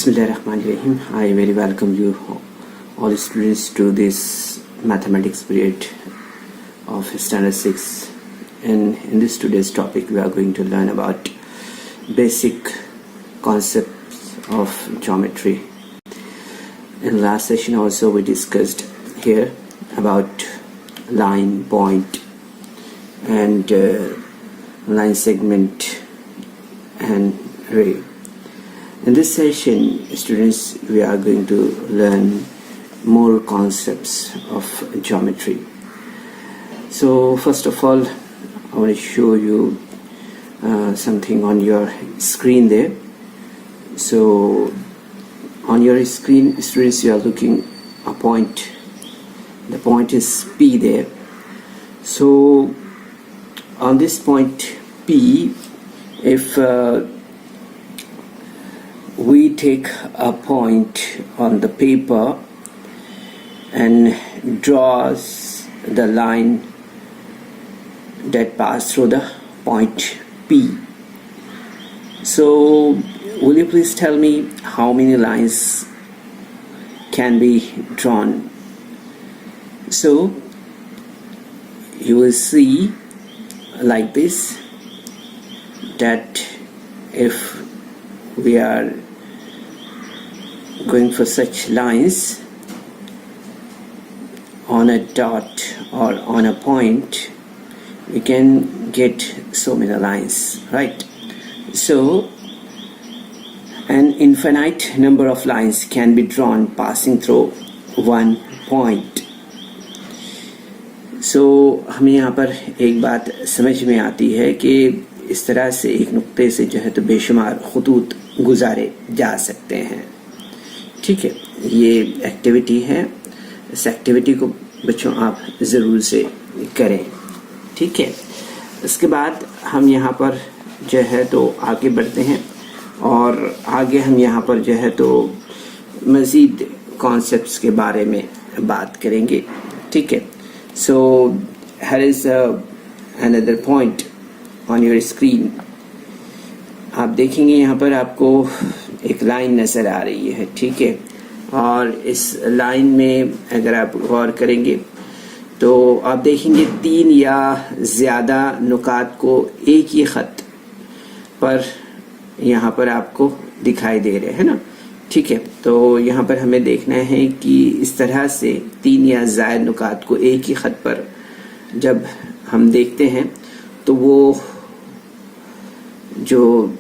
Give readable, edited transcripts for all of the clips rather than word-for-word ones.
Bismillahirrahmanirrahim. I very welcome you all students to this mathematics period of standard 6. And in this today's topic we are going to learn about basic concepts of geometry. In last session also we discussed here about line, point and line segment and ray. In this session, students, we are going to learn more concepts of geometry. So first of all, I want to show you something on your screen there. So on your screen, students, you are looking a point. The point is P there. So on this point P, if we take a point on the paper and draws the line that passes through the point P. So will you please tell me how many lines can be drawn? So you will see like this, that if we are going for such lines on a dot or on a point, we can get so many lines, right? So an infinite number of lines can be drawn passing through one point. So हमें यहाँ पर एक बात समझ में आती है कि इस तरह से एक नुक्ते से जो है तो बेशुमार खतूत गुजारे जा सकते हैं. ठीक है, ये एक्टिविटी है. इस एक्टिविटी को बच्चों आप ज़रूर से करें. ठीक है, इसके बाद हम यहाँ पर जो है तो आगे बढ़ते हैं और आगे हम यहाँ पर जो है तो मज़ीद कॉन्सेप्ट्स के बारे में बात करेंगे. ठीक है, सो here is another point on your screen. आप देखेंगे यहाँ पर आपको एक लाइन नज़र आ रही है. ठीक है, और इस लाइन में अगर आप गौर करेंगे तो आप देखेंगे 3 या ज़्यादा नुकात को एक ही ख़त पर यहाँ पर आपको दिखाई दे रहे हैं ना. ठीक है, तो यहाँ पर हमें देखना है कि इस तरह से 3 या ज़ायद नुकात को एक ही ख़त पर जब हम देखते हैं तो वो जो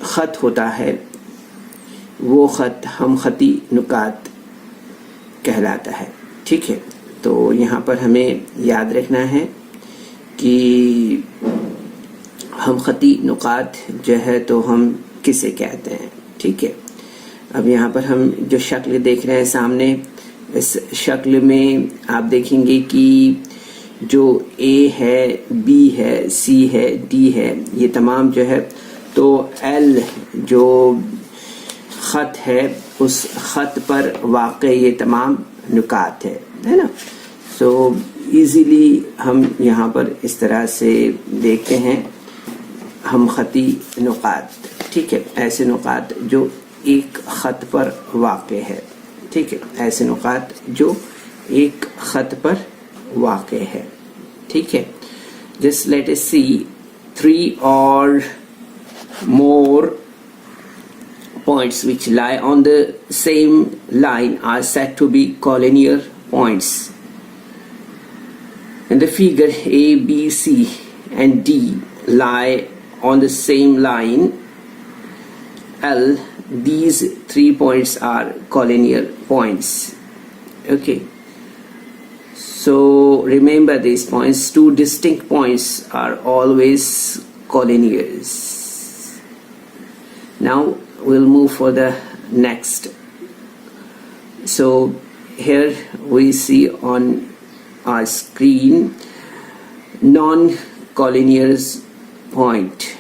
ख़त होता है वो ख़त हम ख़ती नुकात कहलाता है. ठीक है, तो यहाँ पर हमें याद रखना है कि हम ख़ती नुकात जो है तो हम किसे कहते हैं. ठीक है, अब यहाँ पर हम जो शक्ल देख रहे हैं सामने, इस शक्ल में आप देखेंगे कि जो A है, B है, C है, D है, ये तमाम जो है तो L जो ख़त है उस ख़त पर वाक़ ये तमाम नुकात है ना. सो इजीली हम यहाँ पर इस तरह से देखते हैं हम ख़ती नुकात. ठीक है, ऐसे नुकात जो एक ख़त पर वाक़ है. ठीक है, ऐसे नुकात जो एक ख़त पर वाक़ है. ठीक है, just let us see 3 or more points which lie on the same line are said to be collinear points. In the figure, A, B, C and D lie on the same line L. These 3 points are collinear points. Okay, so remember these points. 2 distinct points are always collinears. Now we'll move for the next. So here we see on our screen non-collinear point,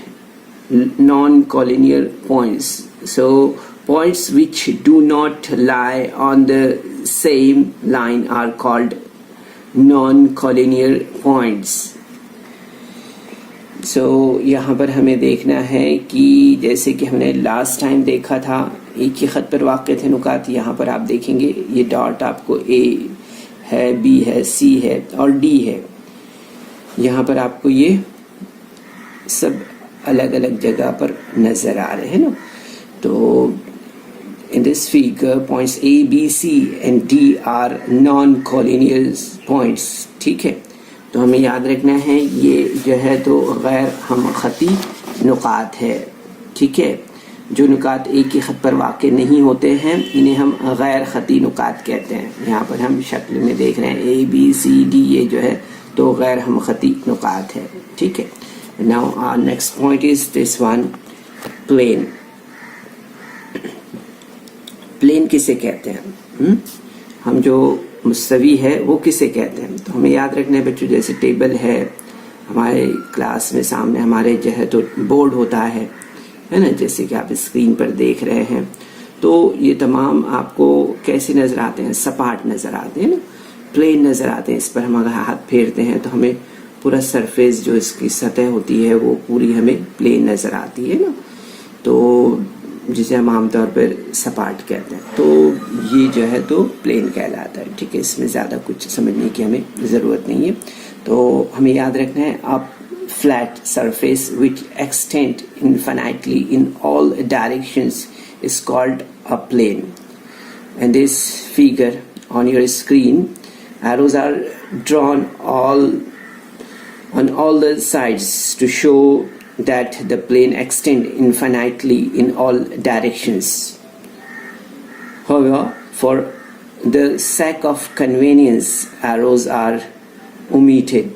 non-collinear points. So points which do not lie on the same line are called non-collinear points. यहाँ पर हमें देखना है कि जैसे कि हमने last time देखा था एक ही ख़त पर वाक़ थे नुकात, यहाँ पर आप देखेंगे ये डॉट आपको ए है, बी है, सी है और डी है। यहाँ पर आपको ये सब अलग अलग जगह पर नज़र आ रहे हैं ना। तो in this figure points A, B, C and D are non-collinear points, ठीक है। तो हमें याद रखना है ये जो है तो गैर हमख़ती नुकात है, ठीक है। जो नुकात एक ही ख़त पर वाक़ नहीं होते हैं इन्हें हम गैर ख़ती नुकात कहते हैं। यहाँ पर हम शक्ल में देख रहे हैं A, B, C, D, ये जो है तो गैर हमख़ती नुकात है, ठीक है। Now our next point is this one, plane. Plane किसे कहते हैं? हम जो मुस्तवी है वो किसे कहते हैं? तो हमें याद रखना है बच्चों, जैसे टेबल है हमारे क्लास में, सामने हमारे जो है तो बोर्ड होता है ना, जैसे कि आप स्क्रीन पर देख रहे हैं। तो ये तमाम आपको कैसे नज़र आते हैं? सपाट नज़र आते हैं ना, प्लेन नज़र आते हैं। इस पर हम अगर हाथ फेरते हैं तो हमें पूरा सरफेस जो इसकी सतह होती है वो पूरी हमें प्लेन नज़र आती है ना, तो जिसे हम आमतौर पर सपाट कहते हैं। तो ये जो है तो प्लेन कहलाता है, ठीक है। इसमें ज़्यादा कुछ समझने की हमें ज़रूरत नहीं है। तो हमें याद रखना है a flat surface which extend infinitely in all directions is called a plane. And this figure on your screen, arrows are drawn on all the sides to show that the plane extends infinitely in all directions. However, for the sake of convenience, arrows are omitted.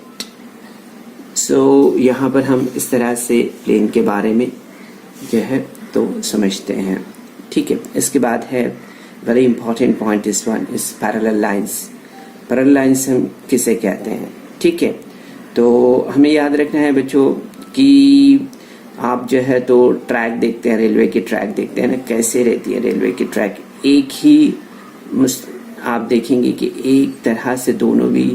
So यहाँ पर हम इस तरह से plane के बारे में जो है तो समझते हैं, ठीक है। इसके बाद है very important point, this one is parallel lines. Parallel lines हम किसे कहते हैं, ठीक है। तो हमें याद रखना है बच्चों कि आप जो है तो ट्रैक देखते हैं, रेलवे की ट्रैक देखते हैं ना, कैसे रहती है रेलवे की ट्रैक। एक ही आप देखेंगे कि एक तरह से दोनों भी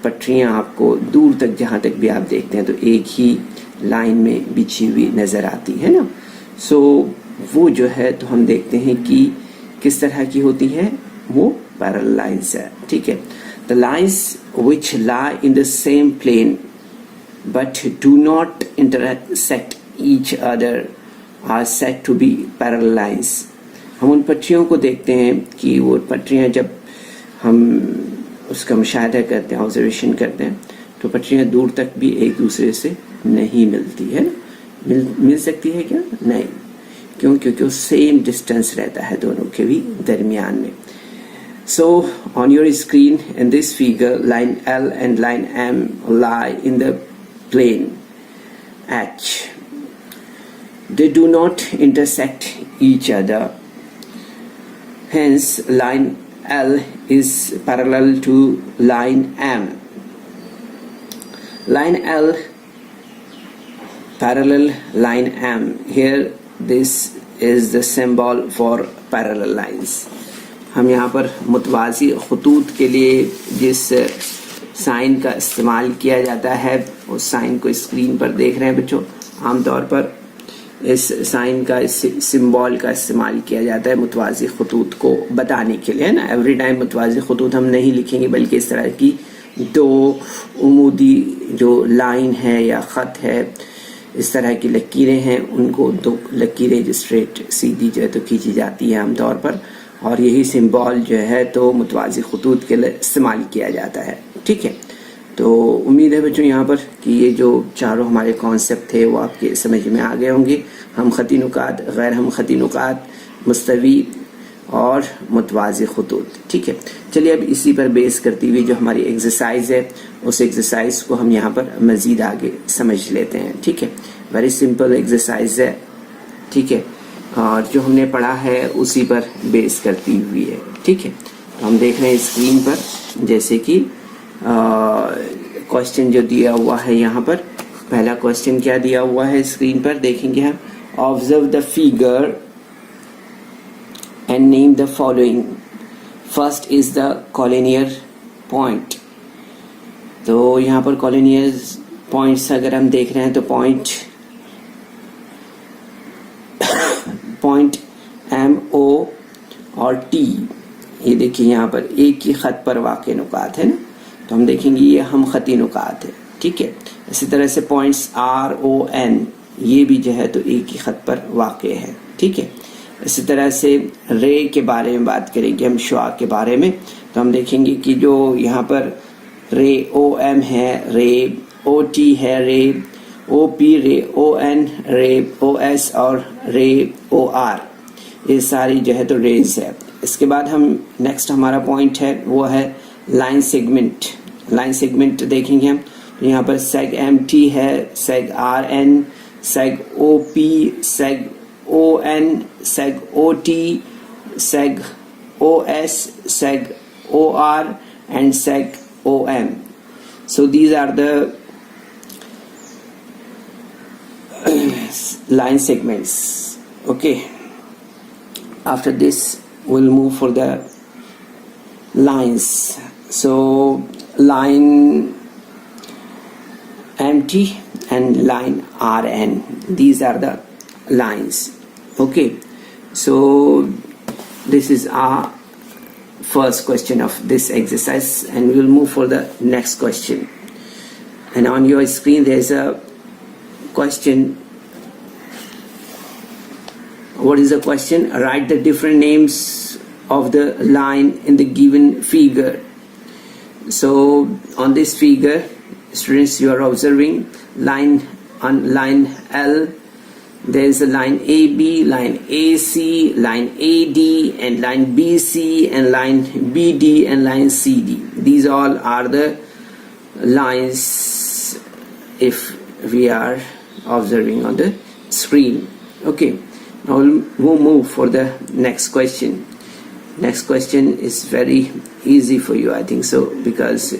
पटरियां आपको दूर तक, जहाँ तक भी आप देखते हैं तो एक ही लाइन में बिछी हुई नज़र आती है ना। सो वो जो है तो हम देखते हैं कि किस तरह की होती है, वो पैरेलल लाइंस है, ठीक है। The lines which lie in the same plane but do not intersect each other are said to be parallel lines. हम उन पटरियों को देखते हैं कि वो पटरियां जब हम उसका मुशाहिदा करते हैं, ऑब्जर्वेशन करते हैं, तो पटरियां दूर तक भी एक दूसरे से नहीं मिलती है ना। मिल सकती है क्या? नहीं। क्यों? क्योंकि वो सेम डिस्टेंस रहता है दोनों के भी दरमियान में। So on your screen in this figure, line L and line M lie in the plane H. They do not intersect each other. Hence, line L is parallel to line M. Line L parallel line M. Here, this is the symbol for parallel lines. हम यहाँ पर मुतवाज़ी खतूत के लिए जिस sign का इस्तेमाल किया जाता है उस साइन को स्क्रीन पर देख रहे हैं बच्चों। आमतौर पर इस साइन का, इस सिंबल का इस्तेमाल किया जाता है मुतवाज़ी खतूत को बताने के लिए, है ना। एवरी टाइम मुतवाज़ी खतूत हम नहीं लिखेंगे, बल्कि इस तरह की दो उमूदी जो लाइन है या ख़त है, इस तरह की लकीरें हैं, उनको दो लकीरें स्ट्रेट सीधी जो है तो खींची जाती है आमतौर पर, और यही सिंबल जो है तो मुतवाज़ी खतूत के लिए इस्तेमाल किया जाता है, ठीक है। तो उम्मीद है बच्चों यहाँ पर कि ये जो चारों हमारे कॉन्सेप्ट थे वो आपके समझ में आ गए होंगे। हम खती नुकात, गैर हम खती नुकात, मुस्तवी और मुतवाज़ी खतूत, ठीक है। चलिए अब इसी पर बेस करती हुई जो हमारी एक्सरसाइज है उस एक्सरसाइज को हम यहाँ पर मज़ीद आगे समझ लेते हैं, ठीक है। वेरी सिंपल एक्सरसाइज है, ठीक है, और जो हमने पढ़ा है उसी पर बेस करती हुई है, ठीक है। तो हम देख रहे हैं स्क्रीन पर जैसे कि क्वेश्चन जो दिया हुआ है यहाँ पर। पहला क्वेश्चन क्या दिया हुआ है स्क्रीन पर देखेंगे हम। Observe the figure and name the following. First is the collinear point. तो यहाँ पर कॉलिनियर पॉइंट्स अगर हम देख रहे हैं तो पॉइंट एम ओ और टी, ये देखिए यहाँ पर एक ही खत पर वाक़े नुकात है ना, तो हम देखेंगे ये हम खती नुकात है, ठीक है। इसी तरह से पॉइंट्स आर ओ एन, ये भी जो है तो एक ही खत पर वाक़े है, ठीक है। इसी तरह से रे के बारे में बात करेंगे हम, शुआ के बारे में, तो हम देखेंगे कि जो यहाँ पर रे ओ एम है, रे ओ टी है, रे ओ पी, रे ओ एन, रे ओ एस और रे ओ आर, ये सारी जो है तो रेज है। इसके बाद हम नेक्स्ट हमारा पॉइंट है वो है लाइन सेगमेंट। लाइन सेगमेंट देखेंगे हम, तो यहाँ पर सेग एम टी है, seg R N, seg O P, seg O N, seg O T, seg O S, seg O R and seg OM. So these are the line segments. Okay. After this, we'll move for the lines. So line MT and line RN. These are the lines. Okay. So this is our first question of this exercise, and we will move for the next question. And on your screen there is a question. What is the question? Write the different names of the line in the given figure. So on this figure, students, you are observing line on line L, there is a line AB, line AC, line AD, and line BC, and line BD, and line CD. These all are the lines if we are observing on the screen. Okay, now we'll move for the next question. Next question is very easy for you, I think so, because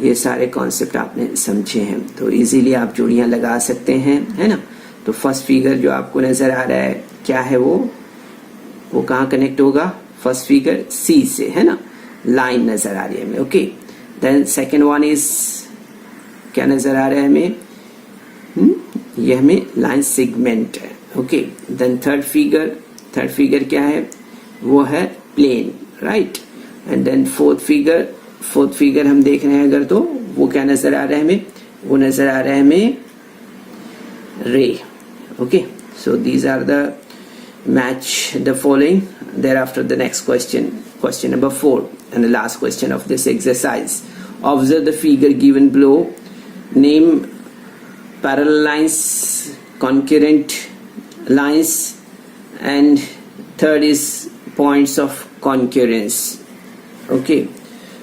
ये सारे concept आपने समझे हैं, तो easily आप जोड़ियां लगा सकते हैं, है ना। तो फर्स्ट फिगर जो आपको नजर आ रहा है क्या है, वो कहाँ कनेक्ट होगा? फर्स्ट फिगर सी से, है ना, लाइन नजर आ रही है हमें। Okay, then second one is क्या नजर आ रहा है हमें? ये हमें लाइन सेगमेंट है। ओके, देन थर्ड फिगर क्या है? वो है plane, right. And then fourth figure हम देख रहे हैं अगर, तो वो क्या नजर आ रहा है हमें? वो नजर आ रहा है हमें रे। Okay, so these are the match the following. Thereafter the next question number 4 and the last question of this exercise. Observe the figure given below. Name parallel lines, concurrent lines, and third is points of concurrence. Okay,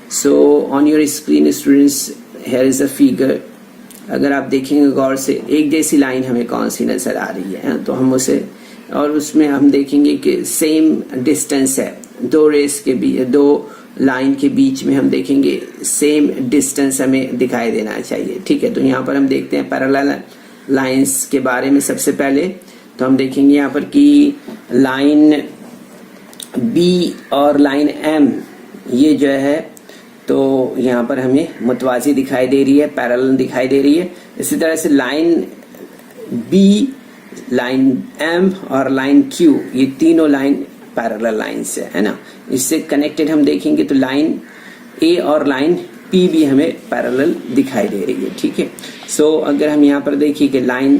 so on your screen, students, here is a figure. अगर आप देखेंगे गौर से, एक जैसी line हमें कौन सी नजर आ रही है, तो हम उसे, और उसमें हम देखेंगे कि सेम डिस्टेंस है दो रेस के बीच, दो लाइन के बीच में हम देखेंगे सेम डिस्टेंस हमें दिखाई देना चाहिए, ठीक है। तो यहाँ पर हम देखते हैं पैरेलल लाइंस के बारे में। सबसे पहले तो हम देखेंगे यहाँ पर कि लाइन बी और लाइन एम, ये जो है तो यहाँ पर हमें मुतवाजी दिखाई दे रही है, पैरेलल दिखाई दे रही है। इसी तरह से लाइन बी, लाइन एम और लाइन क्यू, ये तीनों लाइन पैरेलल लाइंस है ना। इससे कनेक्टेड हम देखेंगे तो लाइन ए और लाइन पी भी हमें पैरेलल दिखाई दे रही है, ठीक है। सो अगर हम यहाँ पर देखिए कि line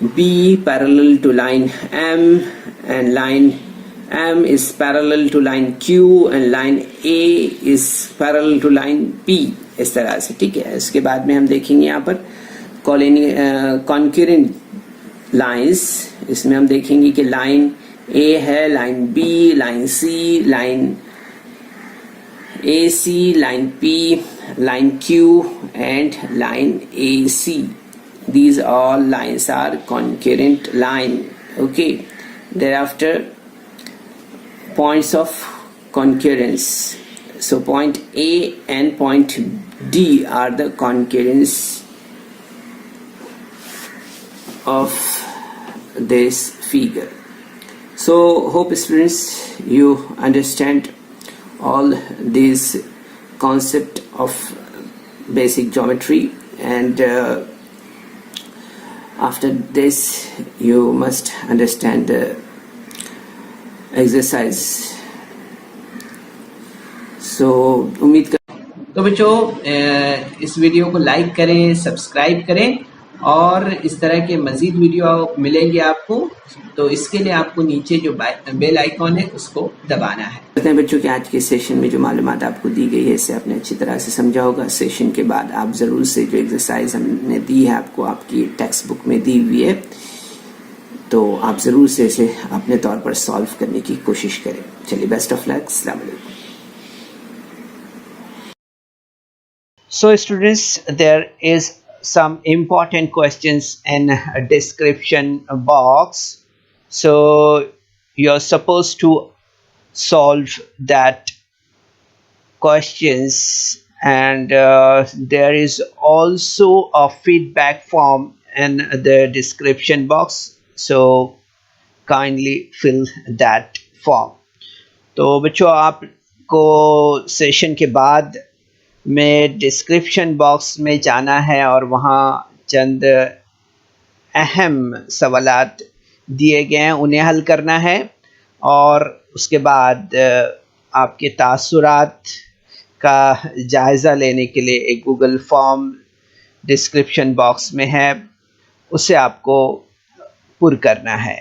B parallel to line M, and line M is parallel to line Q, and line A is parallel to line P, इस तरह से, ठीक है। इसके बाद में हम देखेंगे यहाँ पर concurrent lines। इसमें हम देखेंगे कि लाइन A है, line B, line C, line AC, line P, line Q, and line AC. These all lines are concurrent line. Okay, thereafter points of concurrence. So point A and point D are the concurrence of this figure. So hope students you understand all these concept of basic geometry and after this you must understand the exercise. So उम्मीद कर तो बच्चों इस video को like करें, subscribe करें और इस तरह के मज़ीद वीडियो मिलेंगे आपको। तो इसके लिए आपको नीचे जो बेल आइकॉन है उसको दबाना है। कहते हैं बच्चों कि आज के सेशन में जो मालूमात आपको दी गई है इसे आपने अच्छी तरह से समझा होगा। सेशन के बाद आप ज़रूर से जो एक्सरसाइज हमने दी है आपको आपकी टेक्स्ट बुक में दी हुई है, तो आप ज़रूर से इसे अपने तौर पर सॉल्व करने की कोशिश करें। चलिए, बेस्ट ऑफ लक। अस्सलाम वालेकुम। So students, there is some important questions in a description box. So you're supposed to solve that questions, and there is also a feedback form in the description box. So kindly fill that form. तो बच्चों, आपको session के बाद में description box में जाना है और वहाँ चंद अहम सवालात दिए गए हैं, उन्हें हल करना है। और उसके बाद आपके तासुरात का जायज़ा लेने के लिए एक गूगल फॉर्म डिस्क्रिप्शन बॉक्स में है, उसे आपको पुर करना है।